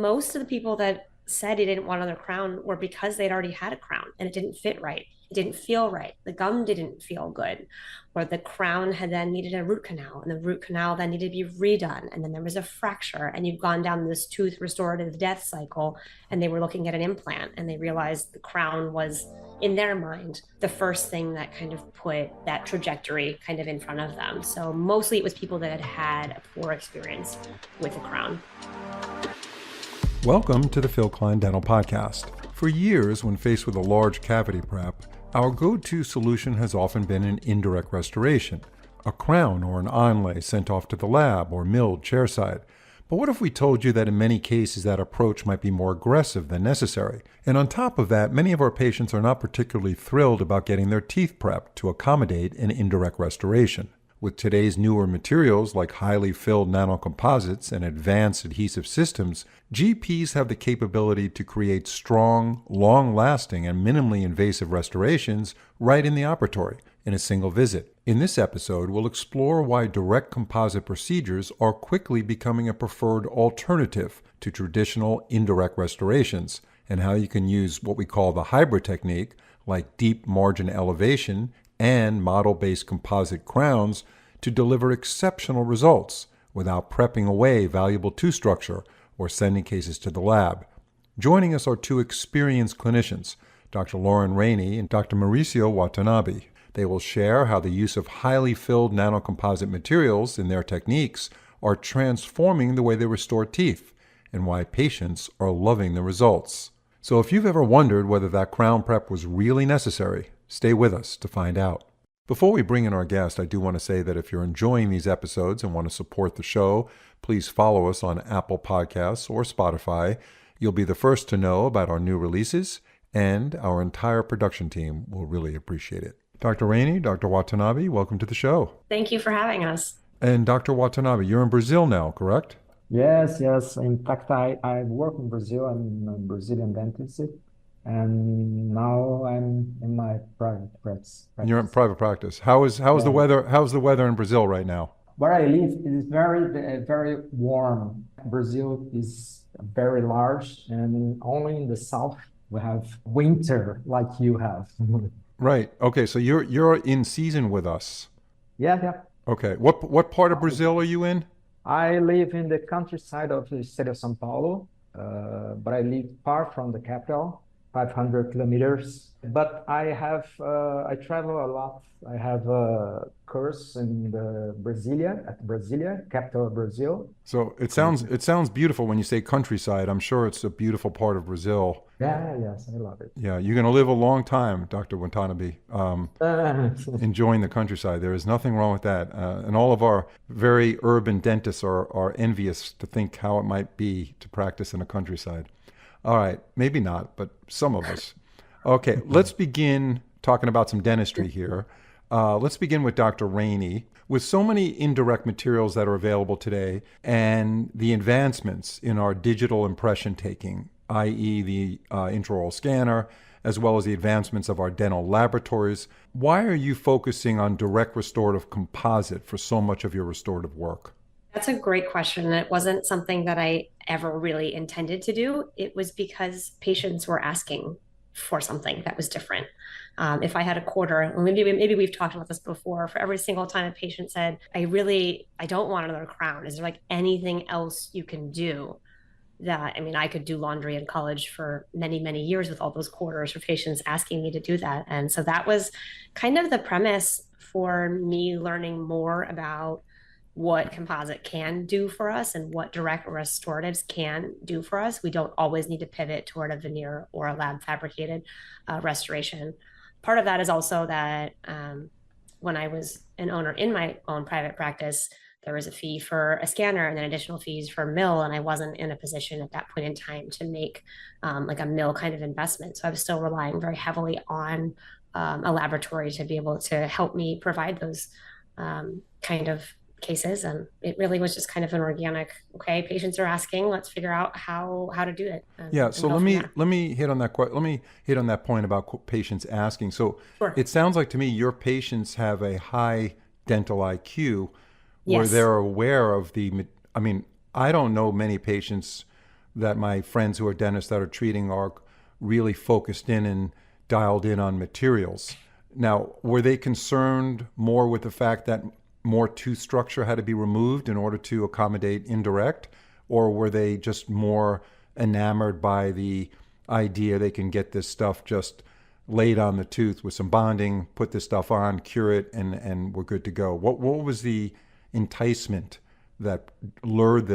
Most of the people that said they didn't want another crown were because they'd already had a crown and it didn't fit right. It didn't feel right. The gum didn't feel good, or the crown had then needed a root canal, and the root canal then needed to be redone. And then there was a fracture, and you've gone down this tooth restorative death cycle. And they were looking at an implant, and they realized the crown was, in their mind, the first thing that kind of put that trajectory kind of in front of them. So mostly it was people that had had a poor experience with a crown. Welcome to the Phil Klein Dental Podcast. For years, when faced with a large cavity prep, our go-to solution has often been an indirect restoration, a crown or an onlay sent off to the lab or milled chairside. But what if we told you that in many cases that approach might be more aggressive than necessary? And on top of that, many of our patients are not particularly thrilled about getting their teeth prepped to accommodate an indirect restoration. With today's newer materials like highly filled nanocomposites and advanced adhesive systems, GPs have the capability to create strong, long-lasting, and minimally invasive restorations right in the operatory in a single visit. In this episode, we'll explore why direct composite procedures are quickly becoming a preferred alternative to traditional indirect restorations, and how you can use what we call the hybrid technique, like deep margin elevation and model-based composite crowns, to deliver exceptional results without prepping away valuable tooth structure or sending cases to the lab. Joining us are two experienced clinicians, Dr. Rainey and Dr. Mauricio Watanabe. They will share how the use of highly filled nanocomposite materials in their techniques are transforming the way they restore teeth and why patients are loving the results. So if you've ever wondered whether that crown prep was really necessary, stay with us to find out. Before we bring in our guest, I do want to say that if you're enjoying these episodes and want to support the show, please follow us on Apple Podcasts or Spotify. You'll be the first to know about our new releases, and our entire production team will really appreciate it. Dr. Rainey, Dr. Watanabe, welcome to the show. Thank you for having us. And Dr. Watanabe, you're in Brazil now, correct? Yes, yes. In fact, I work in Brazil. I'm a Brazilian dentist, and now I'm in my private practice. You're in private practice. How's the weather? How's the weather in Brazil right now? Where I live, it is very warm. Brazil is very large, and only in the south we have winter like you have. Right. Okay. So you're in season with us. Yeah, yeah. Okay. What part of Brazil are you in? I live in the countryside of the state of São Paulo, but I live far from the capital, 500 kilometers. But I travel a lot. I have a course in Brasilia, capital of Brazil. So it sounds beautiful when you say countryside. I'm sure it's a beautiful part of Brazil. Yeah, yes, I love it. Yeah, you're going to live a long time, Dr. Watanabe, enjoying the countryside. There is nothing wrong with that. And all of our very urban dentists are envious to think how it might be to practice in a countryside. All right, maybe not, but some of us. Okay, let's begin talking about some dentistry here. Let's begin with Dr. Rainey. With so many indirect materials that are available today and the advancements in our digital impression taking, i.e. the intraoral scanner, as well as the advancements of our dental laboratories, why are you focusing on direct restorative composite for so much of your restorative work? That's a great question. It wasn't something that I ever really intended to do. It was because patients were asking for something that was different. If I had a quarter, maybe we've talked about this before, for every single time a patient said, I don't want another crown. Is there like anything else you can do? I could do laundry in college for many, many years with all those quarters for patients asking me to do that. And so that was kind of the premise for me learning more about what composite can do for us and what direct restoratives can do for us. We don't always need to pivot toward a veneer or a lab fabricated restoration. Part of that is also that when I was an owner in my own private practice, there was a fee for a scanner and then additional fees for mill. And I wasn't in a position at that point in time to make like a mill kind of investment. So I was still relying very heavily on a laboratory to be able to help me provide those kind of cases. And it really was just kind of an organic, okay, patients are asking, let's figure out how to do it. Yeah. So let me hit on that point about patients asking. So Sure. It sounds like to me your patients have a high dental IQ where Yes. they're aware of I don't know many patients that my friends who are dentists that are treating are really focused in and dialed in on materials. Now, were they concerned more with the fact that more tooth structure had to be removed in order to accommodate indirect, or were they just more enamored by the idea they can get this stuff just laid on the tooth with some bonding, put this stuff on, cure it, and we're good to go? What was the enticement that lured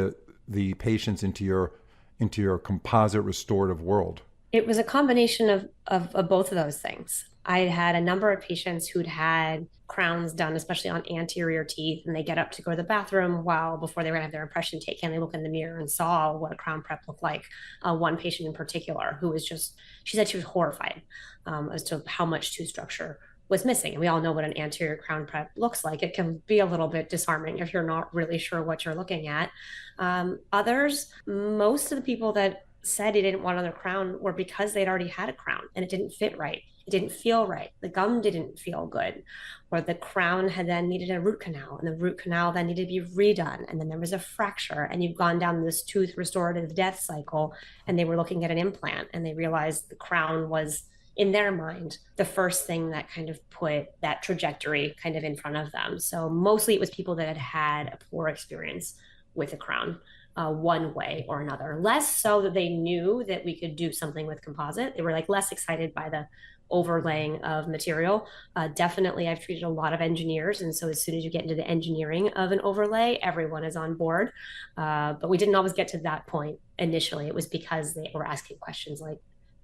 the patients into your composite restorative world? It was a combination of both of those things. I had a number of patients who'd had crowns done, especially on anterior teeth, and they get up to go to the bathroom before they were going to have their impression taken. They look in the mirror and saw what a crown prep looked like. One patient in particular who was she said she was horrified as to how much tooth structure was missing. And we all know what an anterior crown prep looks like. It can be a little bit disarming if you're not really sure what you're looking at. Most of the people that said they didn't want another crown were because they'd already had a crown and it didn't fit right. It didn't feel right. The gum didn't feel good, or the crown had then needed a root canal, and the root canal then needed to be redone. And then there was a fracture, and you've gone down this tooth restorative death cycle, and they were looking at an implant, and they realized the crown was, in their mind, the first thing that kind of put that trajectory kind of in front of them. So mostly it was people that had had a poor experience with a crown. One way or another, less so that they knew that we could do something with composite. They were like less excited by the overlaying of material. Definitely, I've treated a lot of engineers, and so as soon as you get into the engineering of an overlay, everyone is on board. But we didn't always get to that point initially. It was because they were asking questions like,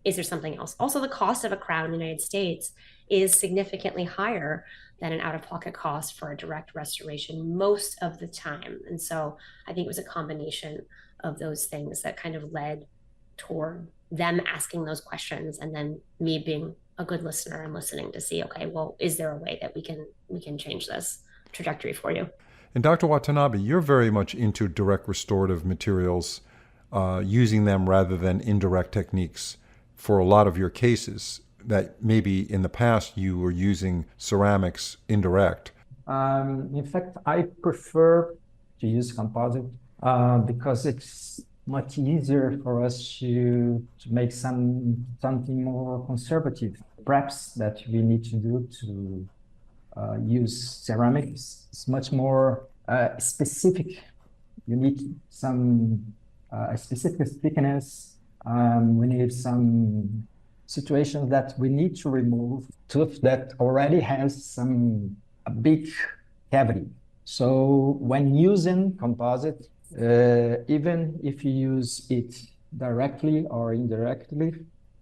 is there something else? Also, the cost of a crown in the United States is significantly higher than an out-of-pocket cost for a direct restoration most of the time. And so I think it was a combination of those things that kind of led toward them asking those questions, and then me being a good listener and listening to see, okay, well, is there a way that we can change this trajectory for you? And Dr. Watanabe, you're very much into direct restorative materials, using them rather than indirect techniques for a lot of your cases that maybe in the past you were using ceramics indirect. In fact, I prefer to use composite because it's much easier for us to make something more conservative. Perhaps that we need to do to use ceramics. It's much more specific. You need some specific thickness. We need some situations that we need to remove tooth that already has a big cavity. So when using composite, even if you use it directly or indirectly,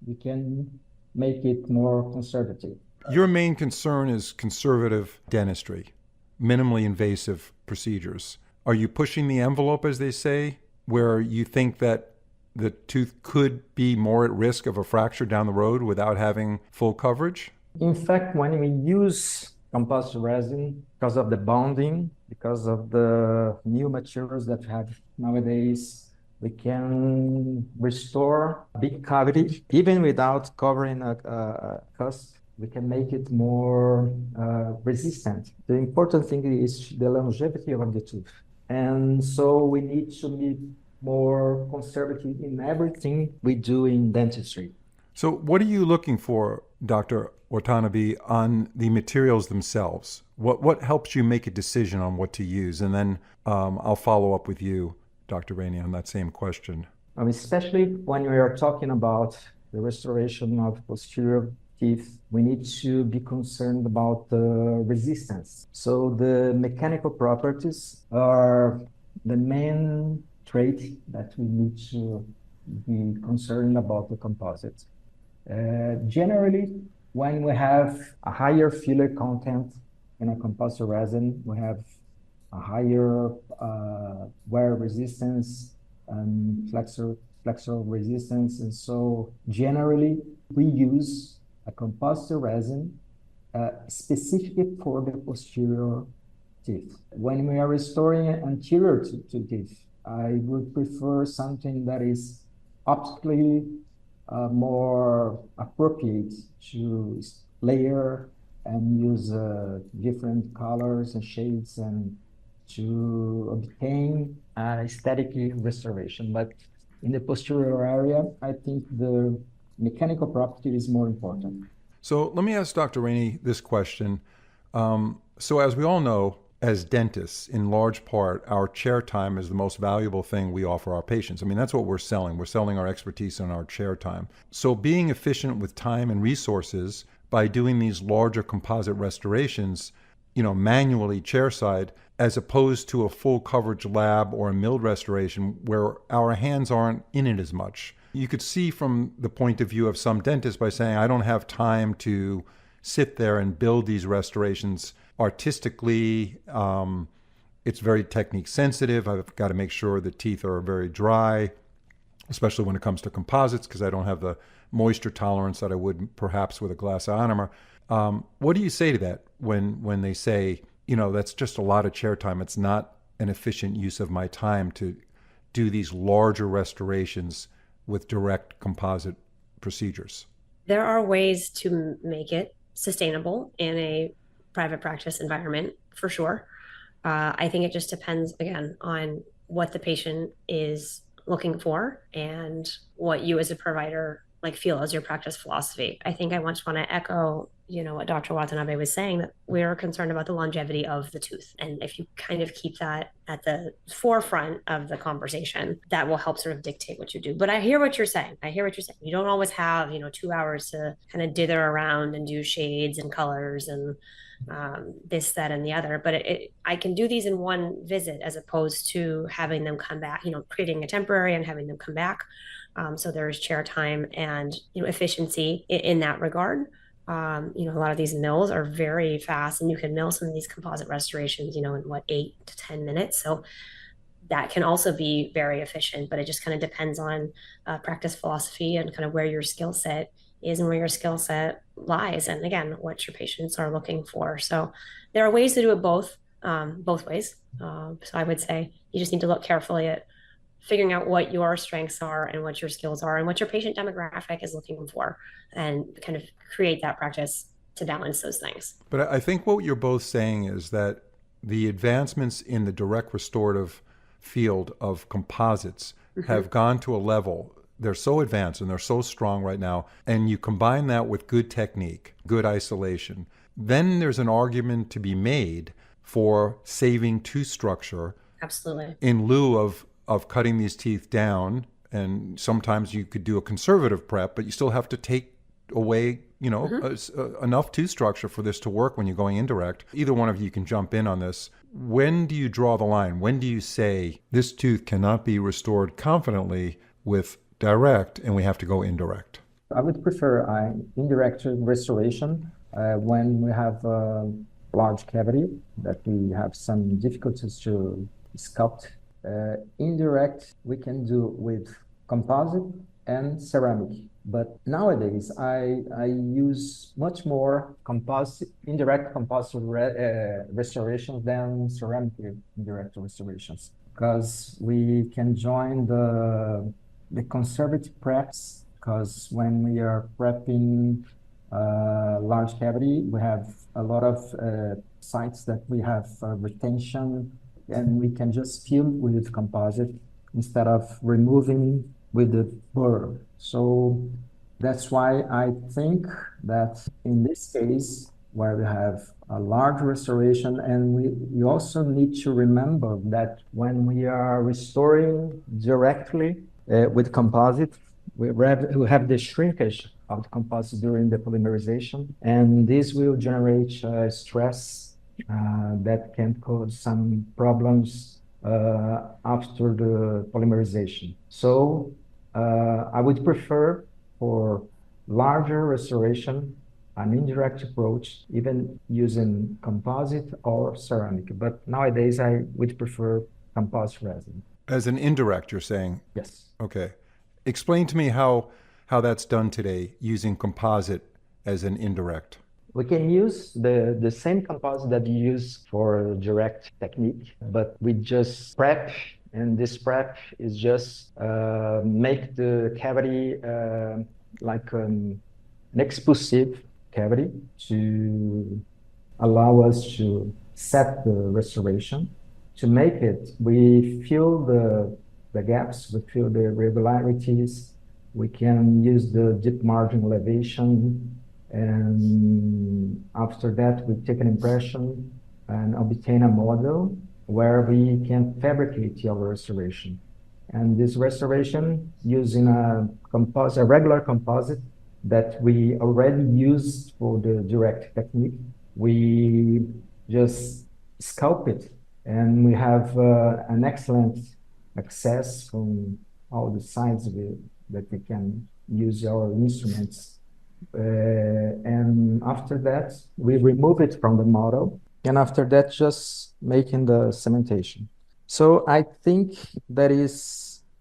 you can make it more conservative. Your main concern is conservative dentistry, minimally invasive procedures. Are you pushing the envelope, as they say, where you think that the tooth could be more at risk of a fracture down the road without having full coverage? In fact, when we use composite resin, because of the bonding, because of the new materials that we have nowadays, we can restore a big cavity even without covering a cusp. We can make it more resistant. The important thing is the longevity of the tooth. And so we need to be more conservative in everything we do in dentistry. So what are you looking for, Dr. Watanabe, on the materials themselves? What helps you make a decision on what to use? And then I'll follow up with you, Dr. Rainey, on that same question. Especially when we are talking about the restoration of posterior teeth, we need to be concerned about the resistance. So the mechanical properties are the main trait that we need to be concerned about the composite. Generally, when we have a higher filler content in a composite resin, we have a higher wear resistance and flexor resistance. And so generally, we use a composite resin specifically for the posterior teeth. When we are restoring anterior to teeth, I would prefer something that is optically more appropriate to layer and use different colors and shades and to obtain aesthetic restoration. But In the posterior area, I think the mechanical property is more important. So let me ask Dr. Rainey this question. So as we all know, as dentists, in large part, our chair time is the most valuable thing we offer our patients. I mean, that's what we're selling. We're selling our expertise and our chair time. So being efficient with time and resources by doing these larger composite restorations, manually chairside, as opposed to a full coverage lab or a milled restoration where our hands aren't in it as much. You could see from the point of view of some dentists by saying, I don't have time to sit there and build these restorations artistically. It's very technique sensitive. I've got to make sure the teeth are very dry, especially when it comes to composites, because I don't have the moisture tolerance that I would perhaps with a glass ionomer. What do you say to that when they say, that's just a lot of chair time. It's not an efficient use of my time to do these larger restorations with direct composite procedures? There are ways to make it sustainable in a private practice environment, for sure. I think it just depends, again, on what the patient is looking for and what you as a provider feel as your practice philosophy. I think I just want to echo, what Dr. Watanabe was saying, that we're concerned about the longevity of the tooth. And if you kind of keep that at the forefront of the conversation, that will help sort of dictate what you do. But I hear what you're saying. You don't always have, 2 hours to kind of dither around and do shades and colors and this, that, and the other. But I can do these in one visit as opposed to having them come back, creating a temporary and having them come back. So there's chair time and efficiency in that regard. A lot of these mills are very fast, and you can mill some of these composite restorations, in 8 to 10 minutes. So that can also be very efficient, but it just kind of depends on practice philosophy and kind of where your skill set is and where your skill set lies. And again, what your patients are looking for. So there are ways to do it both ways. So I would say you just need to look carefully at figuring out what your strengths are and what your skills are and what your patient demographic is looking for, and kind of create that practice to balance those things. But I think what you're both saying is that the advancements in the direct restorative field of composites have gone to a level, they're so advanced and they're so strong right now, and you combine that with good technique, good isolation, then there's an argument to be made for saving tooth structure. Absolutely. In lieu of cutting these teeth down. And sometimes you could do a conservative prep, but you still have to take away, enough tooth structure for this to work when you're going indirect. Either one of you can jump in on this. When do you draw the line? When do you say this tooth cannot be restored confidently with direct and we have to go indirect? I would prefer indirect restoration when we have a large cavity that we have some difficulties to sculpt. Indirect we can do with composite and ceramic, but nowadays I use much more indirect composite restorations than ceramic indirect restorations, because we can join the conservative preps, because when we are prepping large cavity, we have a lot of sites that we have retention, and we can just fill with composite instead of removing with the burr. So that's why I think that in this case, where we have a large restoration, and we also need to remember that when we are restoring directly with composite, we have the shrinkage of the composite during the polymerization, and this will generate stress that can cause some problems after the polymerization. So I would prefer for larger restoration an indirect approach, even using composite or ceramic. But nowadays I would prefer composite resin. As an indirect, you're saying? Yes. Okay. Explain to me how that's done today using composite as an indirect. We can use the same composite that you use for direct technique, but we just prep, and this prep is just make the cavity like an expulsive cavity to allow us to set the restoration. To make it, we fill the the gaps, we fill the irregularities. We can use the deep margin elevation. And after that, we take an impression and obtain a model where we can fabricate our restoration. And this restoration using a regular composite that we already used for the direct technique, we just sculpt it, and we have an excellent access from all the sides that we can use our instruments. And after that, we remove it from the model. And after that, just making the cementation. So I think that is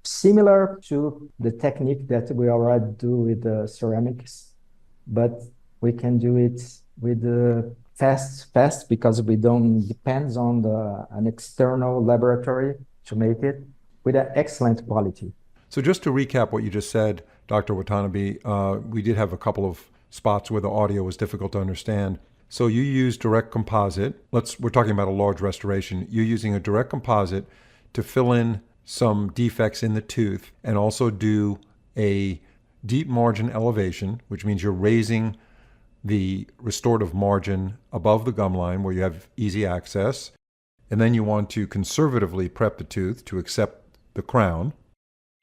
similar to the technique that we already do with the ceramics, but we can do it with the fast because we don't depend on an external laboratory to make it with an excellent quality. So just to recap what you just said, Dr. Watanabe, we did have a couple of spots where the audio was difficult to understand. So you use direct composite. We're talking about a large restoration. You're using a direct composite to fill in some defects in the tooth and also do a deep margin elevation, which means you're raising the restorative margin above the gum line where you have easy access. And then you want to conservatively prep the tooth to accept the crown.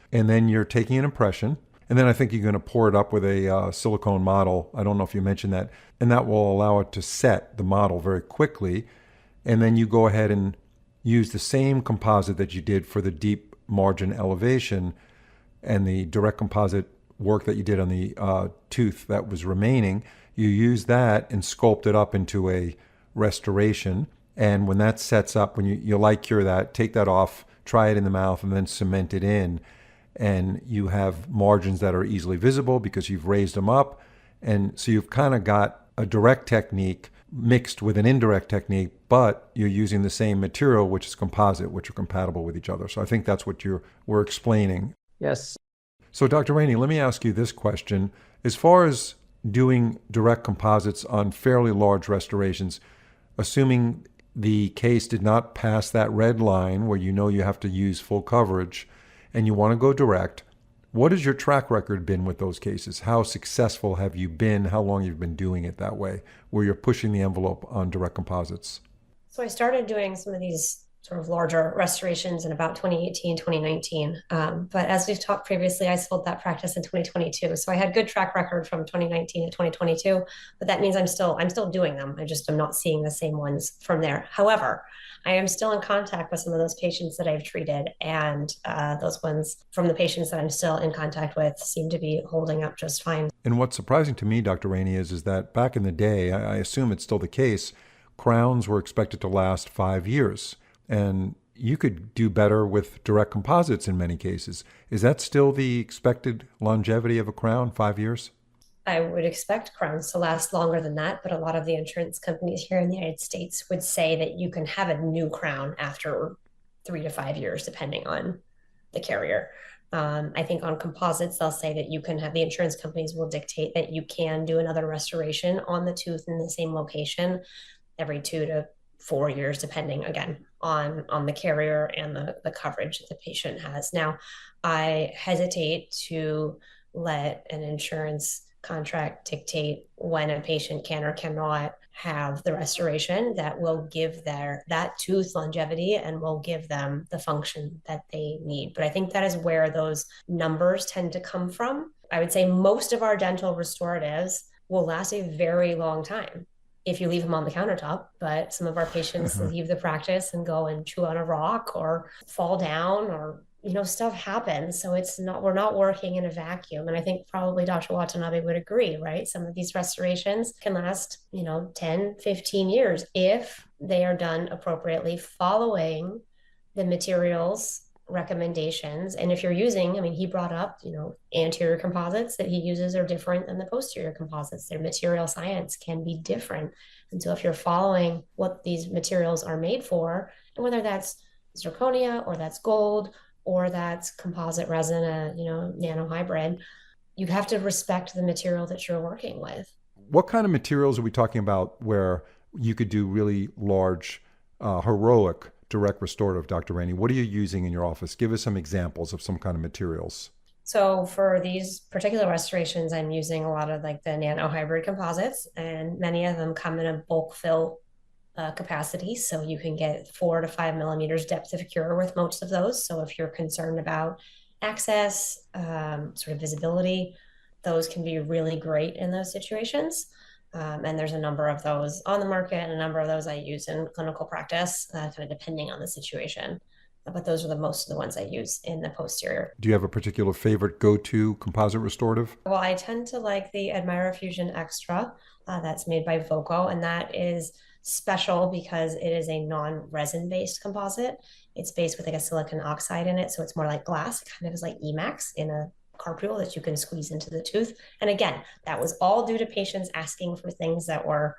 And then you're taking an impression. And then I think you're going to pour it up with a silicone model. I don't know if you mentioned that. And that will allow it to set the model very quickly. And then you go ahead and use the same composite that you did for the deep margin elevation and the direct composite work that you did on the tooth that was remaining. You use that and sculpt it up into a restoration. And when that sets up, when you light cure that, take that off, try it in the mouth, and then cement it in. And you have margins that are easily visible because you've raised them up. And so you've kind of got a direct technique mixed with an indirect technique, but you're using the same material, which is composite, which are compatible with each other. So I think that's what we're explaining. Yes. So Dr. Rainey, let me ask you this question. As far as doing direct composites on fairly large restorations, assuming the case did not pass that red line where you have to use full coverage and you want to go direct, what has your track record been with those cases? How successful have you been? How long you've been doing it that way, where you're pushing the envelope on direct composites? So I started doing some of these sort of larger restorations in about 2018, 2019. But as we've talked previously, I sold that practice in 2022. So I had good track record from 2019 to 2022, but that means I'm still doing them. I'm not seeing the same ones from there. However, I am still in contact with some of those patients that I've treated, and those ones from the patients that I'm still in contact with seem to be holding up just fine. And what's surprising to me, Dr. Rainey, is that back in the day, I assume it's still the case, crowns were expected to last 5 years. And you could do better with direct composites in many cases. Is that still the expected longevity of a crown, 5 years? I would expect crowns to last longer than that, but a lot of the insurance companies here in the United States would say that you can have a new crown after 3 to 5 years, depending on the carrier. I think on composites, they'll say that you can have, the insurance companies will dictate that you can do another restoration on the tooth in the same location every 2 to 4 years, depending again on the carrier and the coverage that the patient has. Now, I hesitate to let an insurance contract dictate when a patient can or cannot have the restoration that will give that tooth longevity and will give them the function that they need. But I think that is where those numbers tend to come from. I would say most of our dental restoratives will last a very long time if you leave them on the countertop, but some of our patients leave the practice and go and chew on a rock or fall down, or stuff happens. So we're not working in a vacuum. And I think probably Dr. Watanabe would agree, right? Some of these restorations can last, 10, 15 years if they are done appropriately, following the materials recommendations. And if you're using, he brought up, anterior composites that he uses are different than the posterior composites. Their material science can be different. And so if you're following what these materials are made for, and whether that's zirconia or that's gold or that's composite resin, nano hybrid, you have to respect the material that you're working with. What kind of materials are we talking about where you could do really large, heroic direct restorative, Dr. Rainey? What are you using in your office? Give us some examples of some kind of materials. So for these particular restorations, I'm using a lot of like the nano hybrid composites, and many of them come in a bulk fill capacity. So you can get 4 to 5 millimeters depth of cure with most of those. So if you're concerned about access, sort of visibility, those can be really great in those situations. And there's a number of those on the market, and a number of those I use in clinical practice, kind of depending on the situation. But those are the most of the ones I use in the posterior. Do you have a particular favorite go-to composite restorative? Well, I tend to like the Admira Fusion Extra that's made by Voco, and that is special because it is a non-resin based composite. It's based with like a silicon oxide in it, so it's more like glass. It kind of is like Emax in a carpule that you can squeeze into the tooth. And again, that was all due to patients asking for things that were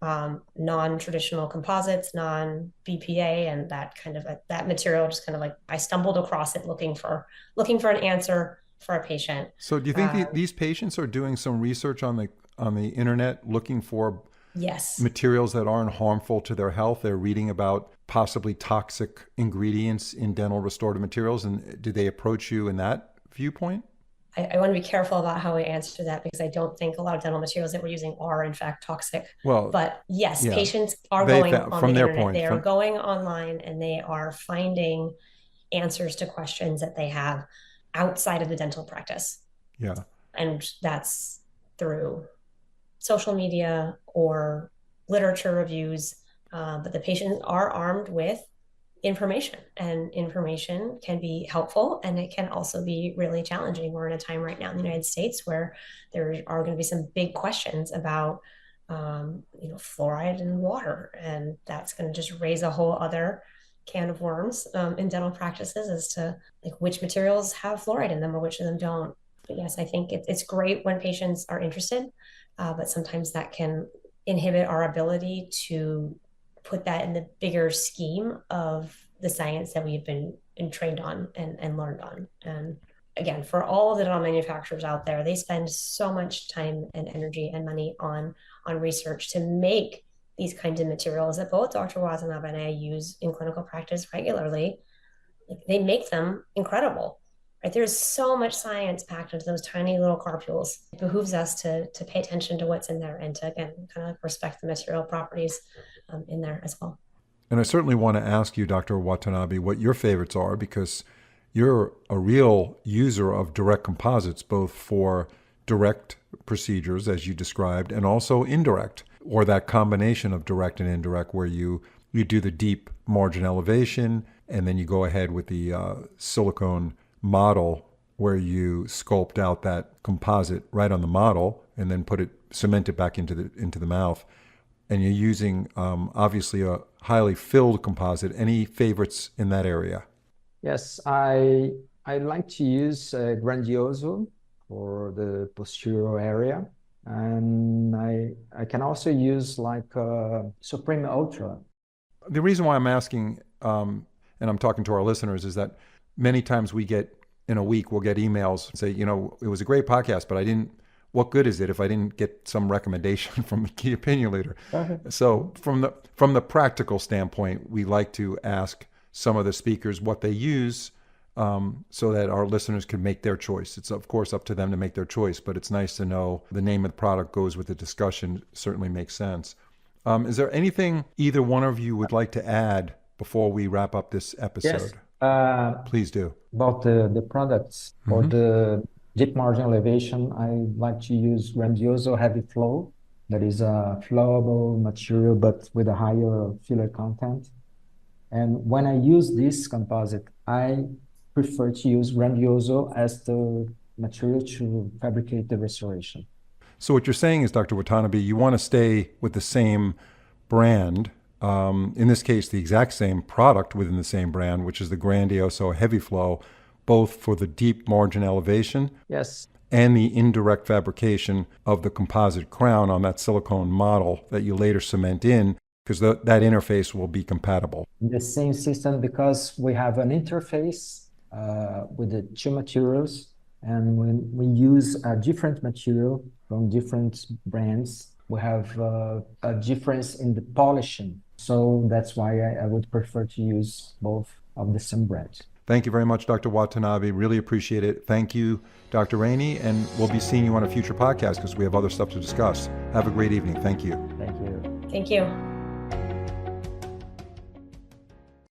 non-traditional composites, non-BPA, and that kind of that material just kind of like I stumbled across it looking for an answer for a patient. So do you think these patients are doing some research on the internet looking for yes, materials that aren't harmful to their health? They're reading about possibly toxic ingredients in dental restorative materials, and did they approach you in that viewpoint? I want to be careful about how I answer that because I don't think a lot of dental materials that we're using are in fact toxic. Well, but yes, yeah, patients are going on from the their internet. point, They are going online and they are finding answers to questions that they have outside of the dental practice. Yeah. And that's through social media or literature reviews. But the patients are armed with information, and information can be helpful and it can also be really challenging. We're in a time right now in the United States where there are going to be some big questions about fluoride in water, and that's going to just raise a whole other can of worms in dental practices as to like which materials have fluoride in them or which of them don't. But yes, I think it's great when patients are interested, but sometimes that can inhibit our ability to put that in the bigger scheme of the science that we've been trained on and learned on. And again, for all of the dental manufacturers out there, they spend so much time and energy and money on research to make these kinds of materials that both Dr. Watanabe and I use in clinical practice regularly. They make them incredible. Right? There's so much science packed into those tiny little carpules. It behooves us to pay attention to what's in there and to, again, kind of respect the material properties in there as well. And I certainly want to ask you, Dr. Watanabe, what your favorites are, because you're a real user of direct composites, both for direct procedures, as you described, and also indirect, or that combination of direct and indirect where you do the deep margin elevation, and then you go ahead with the silicone model where you sculpt out that composite right on the model and then cement it back into the mouth. And you're using obviously a highly filled composite. Any favorites in that area? Yes, I like to use Grandioso for the posterior area, and I can also use like Supreme Ultra. The reason why I'm asking, and I'm talking to our listeners, is that many times in a week, we'll get emails and say, it was a great podcast, but what good is it if I didn't get some recommendation from a key opinion leader? So from the practical standpoint, we like to ask some of the speakers what they use so that our listeners can make their choice. It's of course up to them to make their choice, but it's nice to know the name of the product goes with the discussion. Certainly makes sense. Is there anything either one of you would like to add before we wrap up this episode? Yes. Please do. About the products for the deep margin elevation, I like to use Grandioso Heavy Flow. That is a flowable material, but with a higher filler content. And when I use this composite, I prefer to use Grandioso as the material to fabricate the restoration. So what you're saying is, Dr. Watanabe, you want to stay with the same brand, in this case, the exact same product within the same brand, which is the Grandioso Heavy Flow, both for the deep margin elevation, yes, and the indirect fabrication of the composite crown on that silicone model that you later cement in, because that interface will be compatible. The same system, because we have an interface with the two materials, and when we use a different material from different brands, we have a difference in the polishing. So that's why I would prefer to use both of the same brand. Thank you very much, Dr. Watanabe. Really appreciate it. Thank you, Dr. Rainey, and we'll be seeing you on a future podcast because we have other stuff to discuss. Have a great evening. Thank you. Thank you. Thank you.